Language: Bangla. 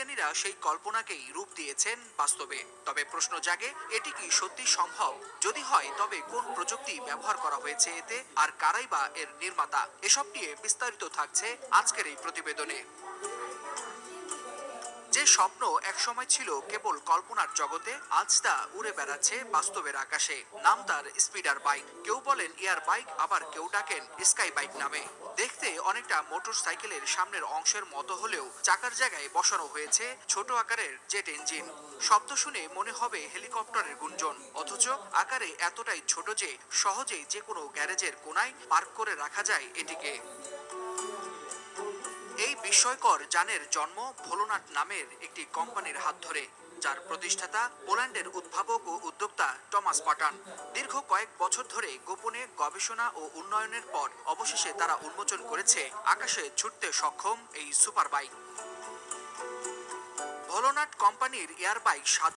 বিজ্ঞানীরা সেই কল্পনাকেই রূপ দিয়েছেন বাস্তবে। তবে প্রশ্ন জাগে, এটি কি সত্যি সম্ভব? যদি হয় তবে কোন প্রযুক্তি ব্যবহার করা হয়েছে এতে, আর কারাই বা এর নির্মাতা? এসব নিয়ে বিস্তারিত থাকছে আজকের এই প্রতিবেদনে। যে স্বপ্ন একসময় ছিল কেবল কল্পনার জগতে, আজ তা উড়ে বেড়াচ্ছে বাস্তবের আকাশে। নাম তার স্পিডার বাইক। কেউ বলেন এয়ার বাইক, আবার কেউ ডাকেন স্কাই বাইক নামে। দেখতে অনেকটা মোটর সাইকেলের সামনের অংশের মতো হলেও চাকার জায়গায় বসানো হয়েছে ছোট আকারের জেট ইঞ্জিন। শব্দ শুনে মনে হবে হেলিকপ্টারের গুঞ্জন, অথচ আকারে এতটাই ছোট যে সহজেই যে কোনো গ্যারেজের কোনায় পার্ক করে রাখা যায় এটিকে। এই বিস্ময়কর যানের জন্ম ভোলোনাট নামের একটি কোম্পানির হাত ধরে, যার প্রতিষ্ঠাতা পোল্যান্ডের উদ্ভাবক ও উদ্যোক্তা টমাস পাটান। দীর্ঘ কয়েক বছর ধরে গোপনে গবেষণা ও উন্নয়নের পর অবশেষে তারা উন্মোচন করেছে আকাশে ছুটতে সক্ষম এই সুপার বাইক। ভোলোনাট কোম্পানির এয়ার বাইক